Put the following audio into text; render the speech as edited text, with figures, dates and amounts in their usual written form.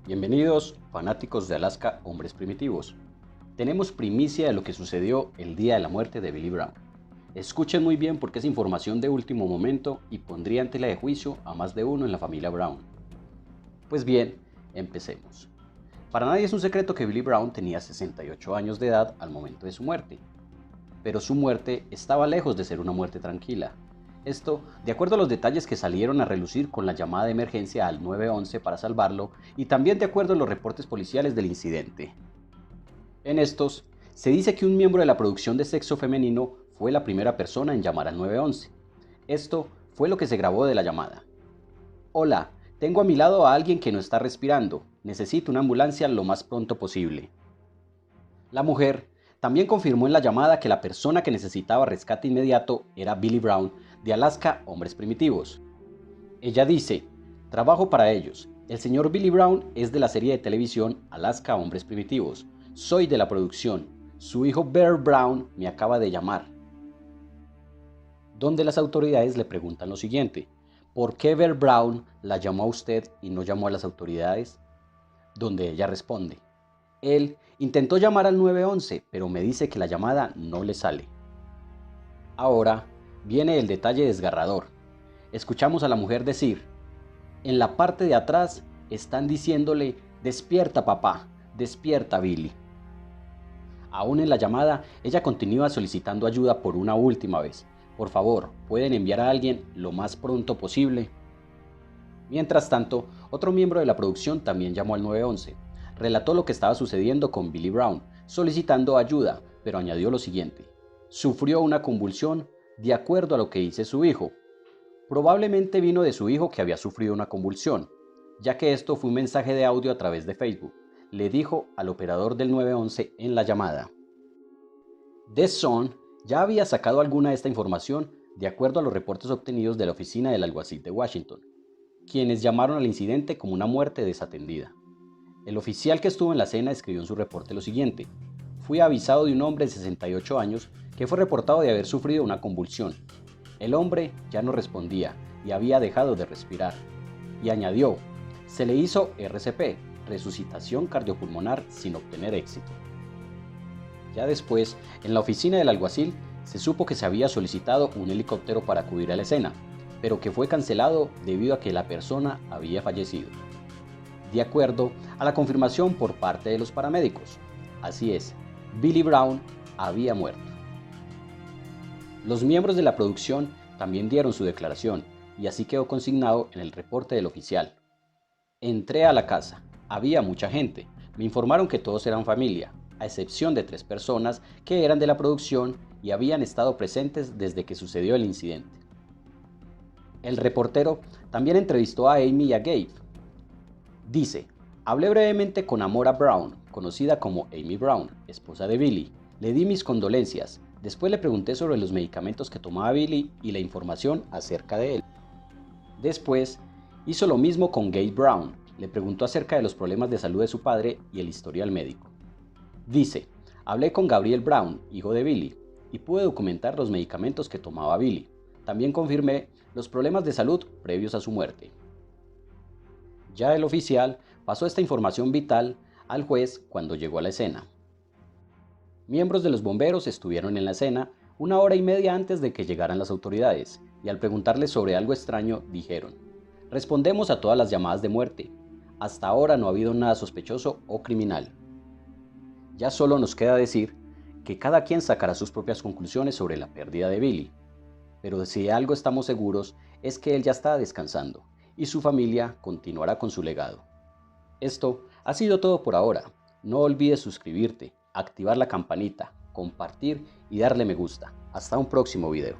Bienvenidos, fanáticos de Alaska, hombres primitivos. Tenemos primicia de lo que sucedió el día de la muerte de Billy Brown. Escuchen muy bien porque es información de último momento y pondría en tela de juicio a más de uno en la familia Brown. Pues bien, empecemos. Para nadie es un secreto que Billy Brown tenía 68 años de edad al momento de su muerte. Pero su muerte estaba lejos de ser una muerte tranquila. Esto, de acuerdo a los detalles que salieron a relucir con la llamada de emergencia al 911 para salvarlo y también de acuerdo a los reportes policiales del incidente. En estos, se dice que un miembro de la producción de sexo femenino fue la primera persona en llamar al 911. Esto fue lo que se grabó de la llamada. Hola, tengo a mi lado a alguien que no está respirando. Necesito una ambulancia lo más pronto posible. La mujer también confirmó en la llamada que la persona que necesitaba rescate inmediato era Billy Brown, de Alaska, Hombres Primitivos. Ella dice, trabajo para ellos. El señor Billy Brown es de la serie de televisión Alaska, Hombres Primitivos. Soy de la producción. Su hijo Bear Brown me acaba de llamar. Donde las autoridades le preguntan lo siguiente, ¿por qué Bear Brown la llamó a usted y no llamó a las autoridades? Donde ella responde, él intentó llamar al 911, pero me dice que la llamada no le sale. Ahora viene el detalle desgarrador. Escuchamos a la mujer decir, en la parte de atrás están diciéndole, despierta papá, despierta Billy. Aún en la llamada, ella continúa solicitando ayuda por una última vez. Por favor, ¿pueden enviar a alguien lo más pronto posible? Mientras tanto, otro miembro de la producción también llamó al 911. Relató lo que estaba sucediendo con Billy Brown, solicitando ayuda, pero añadió lo siguiente. Sufrió una convulsión de acuerdo a lo que dice su hijo. Probablemente vino de su hijo que había sufrido una convulsión, ya que esto fue un mensaje de audio a través de Facebook. Le dijo al operador del 911 en la llamada. The Sun ya había sacado alguna de esta información de acuerdo a los reportes obtenidos de la oficina del alguacil de Washington, quienes llamaron al incidente como una muerte desatendida. El oficial que estuvo en la escena escribió en su reporte lo siguiente. Fui avisado de un hombre de 68 años que fue reportado de haber sufrido una convulsión. El hombre ya no respondía y había dejado de respirar. Y añadió, se le hizo RCP, resucitación cardiopulmonar, sin obtener éxito. Ya después, en la oficina del alguacil, se supo que se había solicitado un helicóptero para acudir a la escena, pero que fue cancelado debido a que la persona había fallecido. De acuerdo a la confirmación por parte de los paramédicos. Así es, Billy Brown había muerto. Los miembros de la producción también dieron su declaración y así quedó consignado en el reporte del oficial. Entré a la casa, había mucha gente, me informaron que todos eran familia, a excepción de 3 personas que eran de la producción y habían estado presentes desde que sucedió el incidente. El reportero también entrevistó a Amy y a Gabe. Dice, hablé brevemente con Amora Brown, conocida como Amy Brown, esposa de Billy. Le di mis condolencias. Después le pregunté sobre los medicamentos que tomaba Billy y la información acerca de él. Después, hizo lo mismo con Gabe Brown. Le preguntó acerca de los problemas de salud de su padre y el historial médico. Dice, hablé con Gabriel Brown, hijo de Billy, y pude documentar los medicamentos que tomaba Billy. También confirmé los problemas de salud previos a su muerte. Ya el oficial pasó esta información vital al juez cuando llegó a la escena. Miembros de los bomberos estuvieron en la escena 1 hora y media antes de que llegaran las autoridades y al preguntarles sobre algo extraño dijeron, respondemos a todas las llamadas de muerte. Hasta ahora no ha habido nada sospechoso o criminal. Ya solo nos queda decir que cada quien sacará sus propias conclusiones sobre la pérdida de Billy. Pero si de algo estamos seguros es que él ya está descansando y su familia continuará con su legado. Esto ha sido todo por ahora. No olvides suscribirte, activar la campanita, compartir y darle me gusta. Hasta un próximo video.